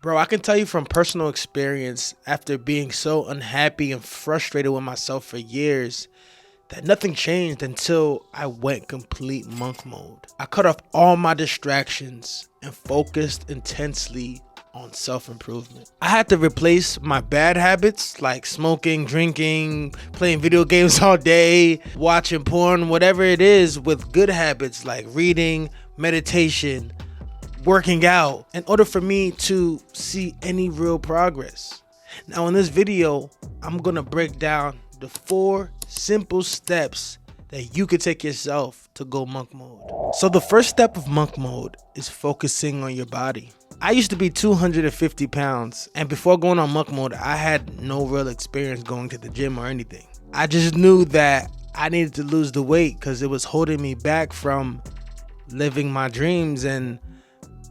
Bro, I can tell you from personal experience, after being so unhappy and frustrated with myself for years, that nothing changed until I went complete monk mode. I cut off all my distractions and focused intensely on self-improvement. I had to replace my bad habits like smoking, drinking, playing video games all day, watching porn, whatever it is, with good habits like reading, meditation, working out, in order for me to see any real progress. Now in this video, I'm gonna break down the 4 simple steps that you could take yourself to go monk mode. So the first step of monk mode is focusing on your body. I used to be 250 pounds, and before going on monk mode, I had no real experience going to the gym or anything. I just knew that I needed to lose the weight because it was holding me back from living my dreams and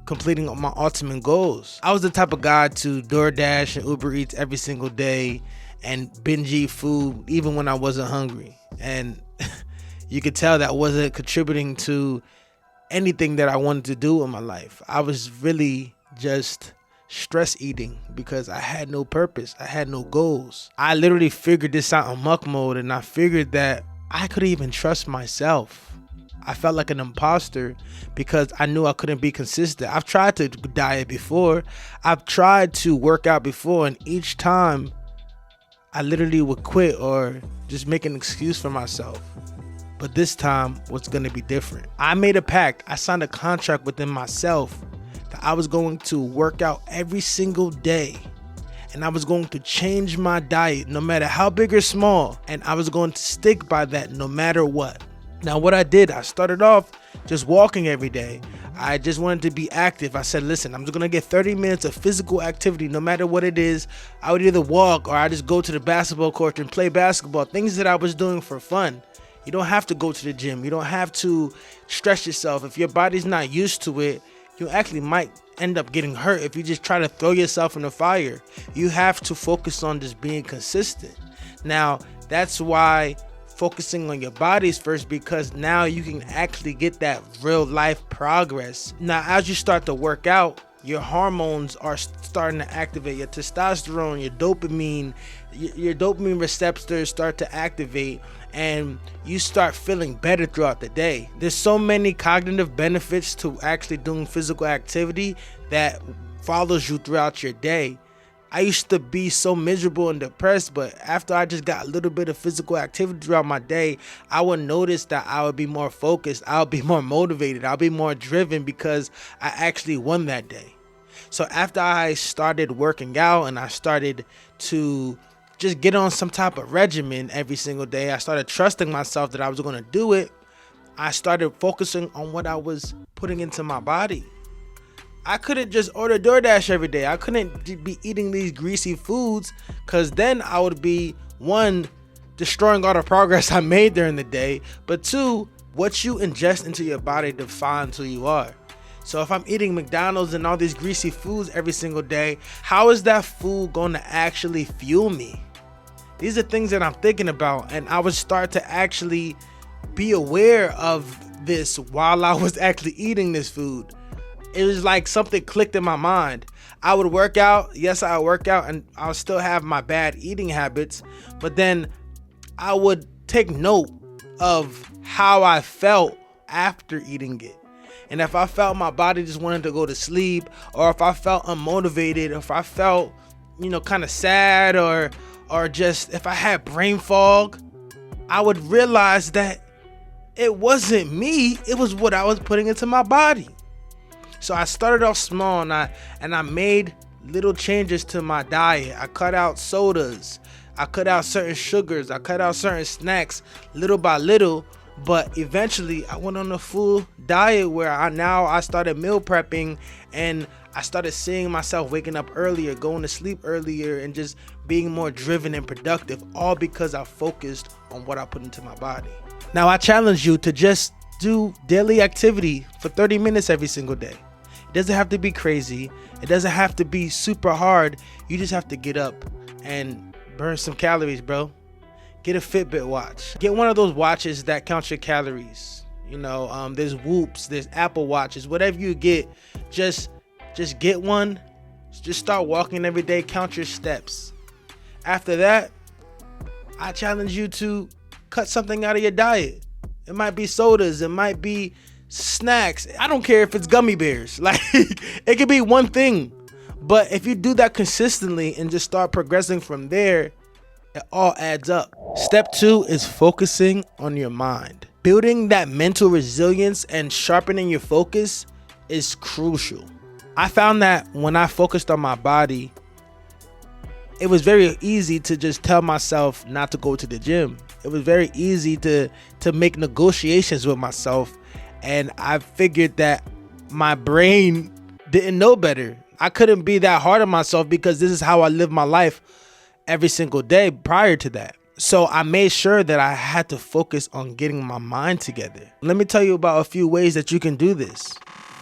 completing my ultimate goals. I was the type of guy to DoorDash and Uber Eats every single day and binge eat food even when I wasn't hungry. And you could tell that wasn't contributing to anything that I wanted to do in my life. I was really just stress eating because I had no purpose. I had no goals. I literally figured this out on monk mode, and I figured that I couldn't even trust myself. I felt like an imposter because I knew I couldn't be consistent. I've tried to diet before. I've tried to work out before, and each time I literally would quit or just make an excuse for myself. But this time was going to be different. I made a pact. I signed a contract within myself that I was going to work out every single day, and I was going to change my diet no matter how big or small, and I was going to stick by that no matter what. Now what I did, I started off just walking every day. I just wanted to be active. I said, listen, I'm just gonna get 30 minutes of physical activity no matter what it is. I would either walk or I just go to the basketball court and play basketball, things that I was doing for fun. You don't have to go to the gym. You don't have to stress yourself. If your body's not used to it, you actually might end up getting hurt if you just try to throw yourself in the fire. You have to focus on just being consistent. Now, that's why focusing on your bodies first, because now you can actually get that real life progress. Now, as you start to work out, your hormones are starting to activate. Your testosterone, your dopamine receptors start to activate, and you start feeling better throughout the day. There's so many cognitive benefits to actually doing physical activity that follows you throughout your day. I used to be so miserable and depressed, but after I just got a little bit of physical activity throughout my day, I would notice that I would be more focused, I would be more motivated, I'll be more driven because I actually won that day. So after I started working out and I started to just get on some type of regimen every single day, I started trusting myself that I was going to do it. I started focusing on what I was putting into my body. I couldn't just order DoorDash every day. I couldn't be eating these greasy foods, because then I would be, 1, destroying all the progress I made during the day, but 2, what you ingest into your body defines who you are. So if I'm eating McDonald's and all these greasy foods every single day, how is that food going to actually fuel me? These are things that I'm thinking about, and I would start to actually be aware of this while I was actually eating this food. It was like something clicked in my mind. I would work out. Yes, I would work out, and I'll still have my bad eating habits. But then I would take note of how I felt after eating it. And if I felt my body just wanted to go to sleep, or if I felt unmotivated, or if I felt, kind of sad, or just if I had brain fog, I would realize that it wasn't me. It was what I was putting into my body. So I started off small, and I made little changes to my diet. I cut out sodas. I cut out certain sugars. I cut out certain snacks little by little. But eventually I went on a full diet where I started meal prepping, and I started seeing myself waking up earlier, going to sleep earlier, and just being more driven and productive, all because I focused on what I put into my body. Now I challenge you to just do daily activity for 30 minutes every single day. It doesn't have to be crazy. It doesn't have to be super hard. You just have to get up and burn some calories, bro. Get a Fitbit watch. Get one of those watches that count your calories. There's Whoops, there's Apple Watches, whatever you get, just get one Just start walking every day, count your steps. After that, I challenge you to cut something out of your diet. It might be sodas, it might be snacks. I don't care if it's gummy bears. Like, it could be one thing. But if you do that consistently and just start progressing from there, it all adds up. Step 2 is focusing on your mind. Building that mental resilience and sharpening your focus is crucial. I found that when I focused on my body, it was very easy to just tell myself not to go to the gym. It was very easy to make negotiations with myself. And I figured that my brain didn't know better. I couldn't be that hard on myself because this is how I live my life every single day prior to that. So I made sure that I had to focus on getting my mind together. Let me tell you about a few ways that you can do this.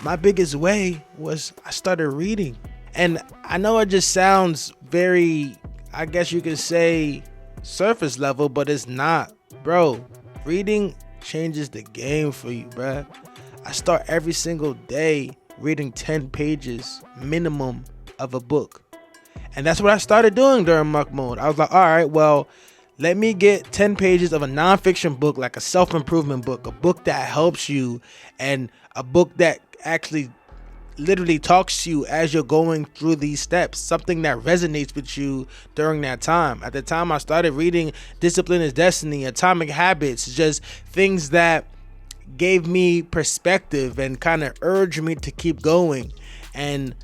My biggest way was I started reading. And I know it just sounds very, I guess you could say, surface level, but it's not. Bro, reading changes the game for you, bruh. I start every single day reading 10 pages minimum of a book. And that's what I started doing during monk mode. I was like, all right, well, let me get 10 pages of a nonfiction book, like a self-improvement book, a book that helps you, and a book that actually literally talks to you as you're going through these steps, something that resonates with you during that time. At the time I started reading Discipline is Destiny, Atomic Habits, just things that gave me perspective and kind of urged me to keep going. And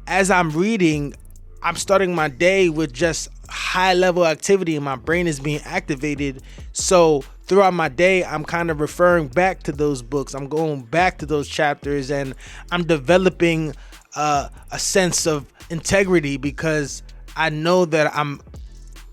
as I'm reading, I'm starting my day with just high level activity and my brain is being activated. So throughout my day, I'm kind of referring back to those books. I'm going back to those chapters and I'm developing a sense of integrity because I know that I'm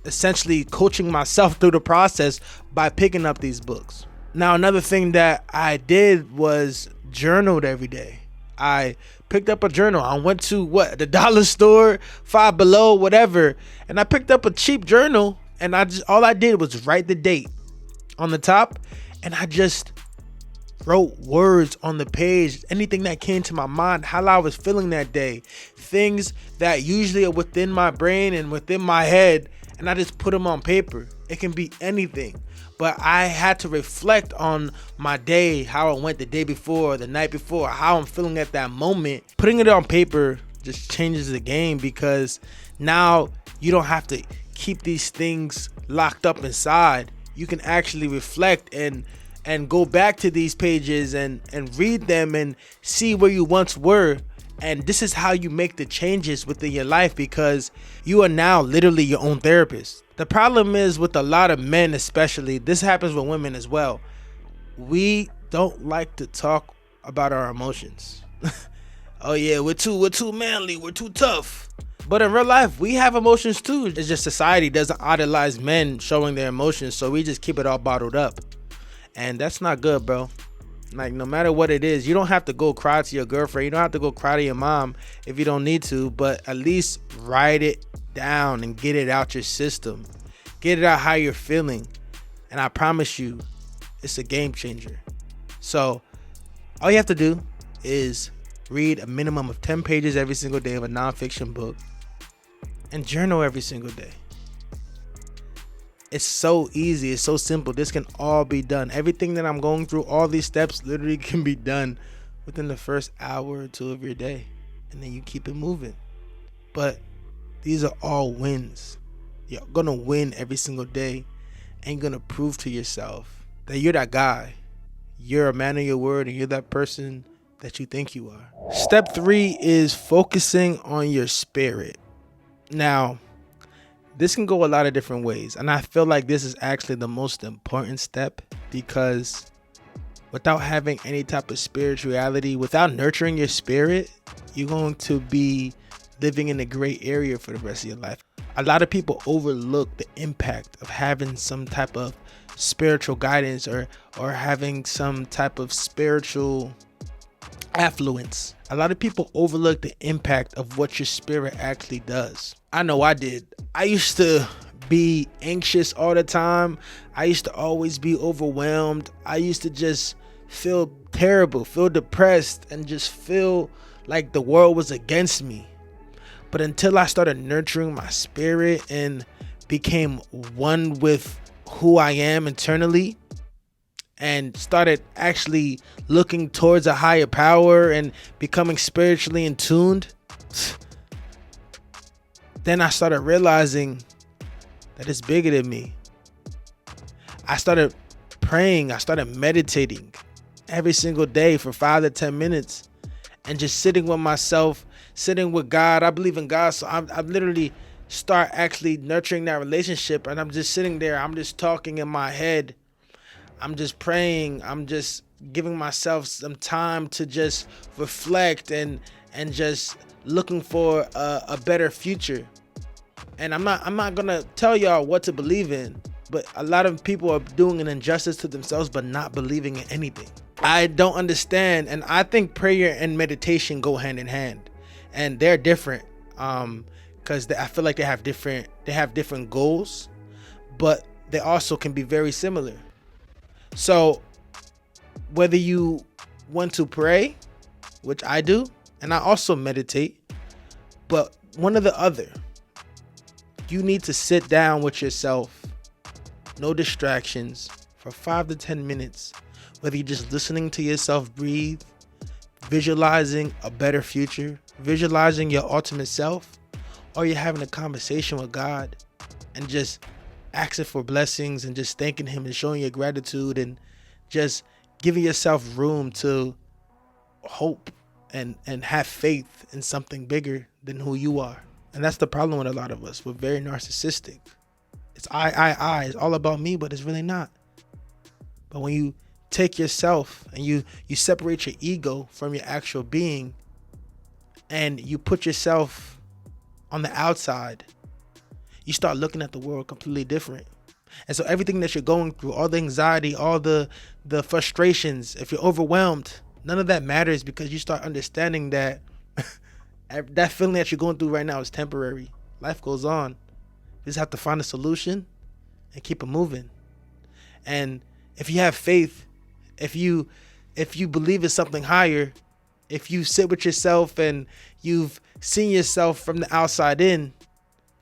essentially coaching myself through the process by picking up these books. Now, another thing that I did was journaled every day. I picked up a journal. I went to the dollar store, Five Below, whatever, and I picked up a cheap journal and all I did was write the date on the top and I just wrote words on the page, anything that came to my mind, how I was feeling that day, things that usually are within my brain and within my head, and I just put them on paper. It can be anything. But I had to reflect on my day, how it went the day before, the night before, how I'm feeling at that moment. Putting it on paper just changes the game because now you don't have to keep these things locked up inside. You can actually reflect and go back to these pages and read them and see where you once were. And this is how you make the changes within your life because you are now literally your own therapist. The problem is with a lot of men, especially, this happens with women as well. We don't like to talk about our emotions. Oh yeah, we're too manly, we're too tough. But in real life, we have emotions too. It's just society doesn't idolize men showing their emotions, so we just keep it all bottled up. And that's not good, bro. Like, no matter what it is, you don't have to go cry to your girlfriend. You don't have to go cry to your mom if you don't need to, but at least write it down and get it out your system. Get it out how you're feeling. And I promise you, it's a game changer. So all you have to do is read a minimum of 10 pages every single day of a nonfiction book and journal every single day. It's so easy. It's so simple. This can all be done. Everything that I'm going through, all these steps literally can be done within the first hour or two of your day. And then you keep it moving. But these are all wins. You're going to win every single day. And you're going to prove to yourself that you're that guy. You're a man of your word and you're that person that you think you are. Step 3 is focusing on your spirit. Now, this can go a lot of different ways. And I feel like this is actually the most important step because without having any type of spirituality, without nurturing your spirit, you're going to be living in a gray area for the rest of your life. A lot of people overlook the impact of having some type of spiritual guidance or having some type of spiritual affluence. A lot of people overlook the impact of what your spirit actually does. I know I did. I used to be anxious all the time. I used to always be overwhelmed. I used to just feel terrible, feel depressed, and just feel like the world was against me. But until I started nurturing my spirit and became one with who I am internally, and started actually looking towards a higher power and becoming spiritually in tuned, then I started realizing that it's bigger than me. I started praying, I started meditating every single day for 5 to 10 minutes and just sitting with myself, sitting with God. I believe in God, so I literally start actually nurturing that relationship, and I'm just sitting there, I'm just talking in my head, I'm just praying, I'm just giving myself some time to just reflect and just looking for a better future. And I'm not gonna tell y'all what to believe in, but a lot of people are doing an injustice to themselves but not believing in anything. I don't understand, and I think prayer and meditation go hand in hand, and they're different, because I feel like they have different goals, but they also can be very similar. So whether you want to pray, which I do, and I also meditate, but one or the other, you need to sit down with yourself, no distractions, for 5 to 10 minutes, whether you're just listening to yourself breathe, visualizing a better future, visualizing your ultimate self, or you're having a conversation with God and just asking for blessings and just thanking him and showing your gratitude and just giving yourself room to hope and have faith in something bigger than who you are. And that's the problem with a lot of us. We're very narcissistic. It's I. It's all about me, but it's really not. But when you take yourself and you separate your ego from your actual being and you put yourself on the outside, you start looking at the world completely different. And so everything that you're going through, all the anxiety, all the frustrations, if you're overwhelmed, none of that matters, because you start understanding that that feeling that you're going through right now is temporary. Life goes on. You just have to find a solution and keep it moving. And if you have faith, if you believe in something higher, if you sit with yourself and you've seen yourself from the outside in,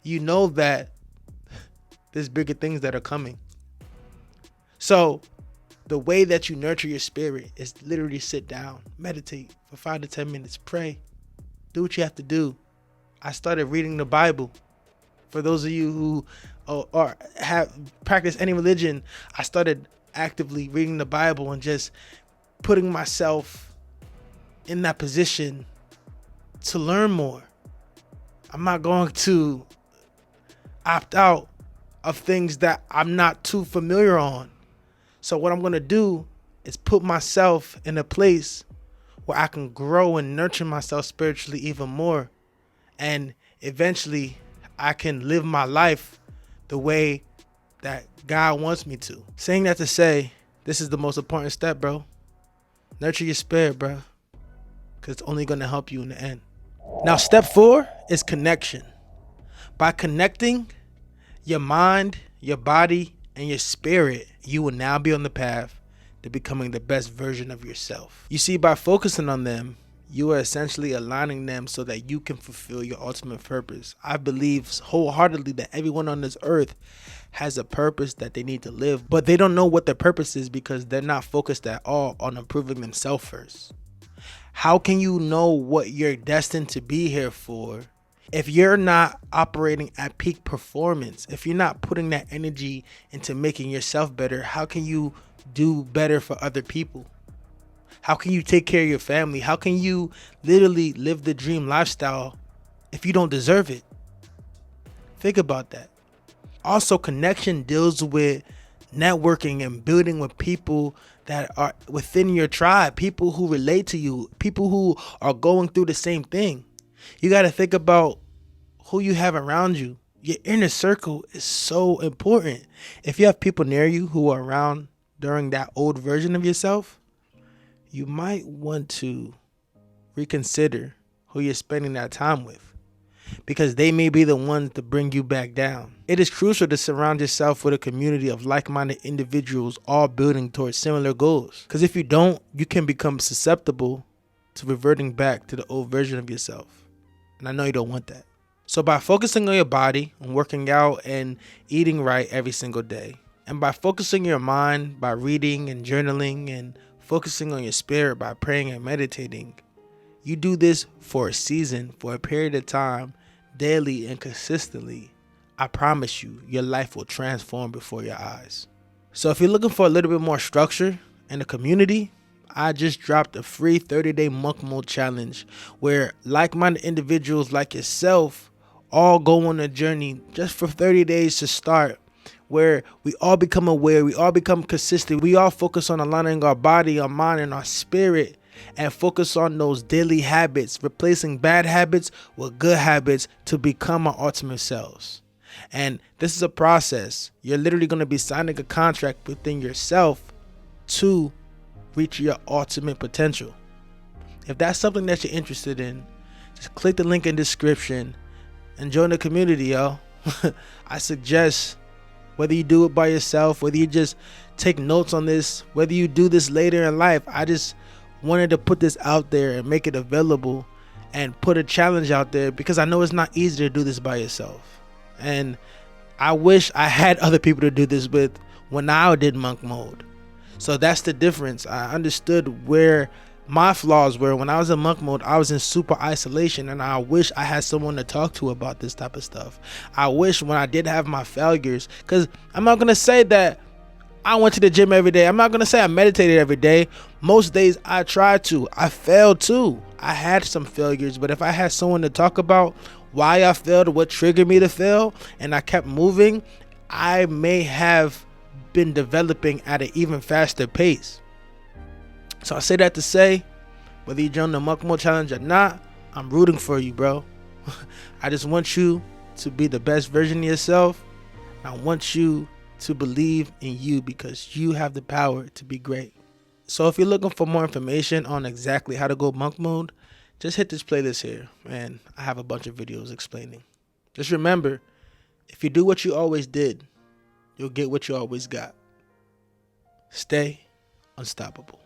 you know that there's bigger things that are coming. So the way that you nurture your spirit is literally sit down, meditate for 5 to 10 minutes, pray, do what you have to do. I started reading the Bible. For those of you who or have practiced any religion, I started actively reading the Bible and just putting myself in that position to learn more. I'm not going to opt out of things that I'm not too familiar on. So what I'm going to do is put myself in a place where I can grow and nurture myself spiritually even more. And eventually I can live my life the way that God wants me to. Saying that to say, this is the most important step, bro. Nurture your spirit, bro, because it's only going to help you in the end. Now, step 4 is connection. By connecting your mind, your body, and your spirit, you will now be on the path to becoming the best version of yourself. You see, by focusing on them, you are essentially aligning them so that you can fulfill your ultimate purpose. I believe wholeheartedly that everyone on this earth has a purpose that they need to live, but they don't know what their purpose is because they're not focused at all on improving themselves first. How can you know what you're destined to be here for if you're not operating at peak performance? If you're not putting that energy into making yourself better, how can you do better for other people? How can you take care of your family? How can you literally live the dream lifestyle if you don't deserve it? Think about that. Also, connection deals with networking and building with people that are within your tribe, people who relate to you, people who are going through the same thing. You got to think about who you have around you. Your inner circle is so important. If you have people near you who are around during that old version of yourself, you might want to reconsider who you're spending that time with, because they may be the ones to bring you back down. It is crucial to surround yourself with a community of like-minded individuals all building towards similar goals. Because if you don't, you can become susceptible to reverting back to the old version of yourself. And I know you don't want that. So by focusing on your body, on working out and eating right every single day, and by focusing your mind by reading and journaling, and focusing on your spirit by praying and meditating, you do this for a season, for a period of time, daily and consistently, I promise you, your life will transform before your eyes. So if you're looking for a little bit more structure and a community, I just dropped a free 30-day monk mode challenge where like-minded individuals like yourself all go on a journey just for 30 days to start, where we all become aware, we all become consistent, we all focus on aligning our body, our mind, and our spirit, and focus on those daily habits, replacing bad habits with good habits to become our ultimate selves. And this is a process. You're literally going to be signing a contract within yourself to reach your ultimate potential. If that's something that you're interested in, just click the link in the description and join the community, yo. I suggest, whether you do it by yourself, whether you just take notes on this, whether you do this later in life, I just wanted to put this out there and make it available and put a challenge out there, because I know it's not easy to do this by yourself. And I wish I had other people to do this with when I did monk mode. So that's the difference. I understood where my flaws were. When I was in monk mode, I was in super isolation, and I wish I had someone to talk to about this type of stuff. I wish when I did have my failures, because I'm not going to say that I went to the gym every day. I'm not going to say I meditated every day. Most days I tried to. I failed too. I had some failures, but if I had someone to talk about why I failed, what triggered me to fail, and I kept moving, I may have been developing at an even faster pace. So I say that to say, whether you join the monk mode challenge or not, I'm rooting for you, bro. I just want you to be the best version of yourself. I want you to believe in you, because you have the power to be great. So if you're looking for more information on exactly how to go monk mode, just hit this playlist here, and I have a bunch of videos explaining. Just remember, if you do what you always did, you'll get what you always got. Stay unstoppable.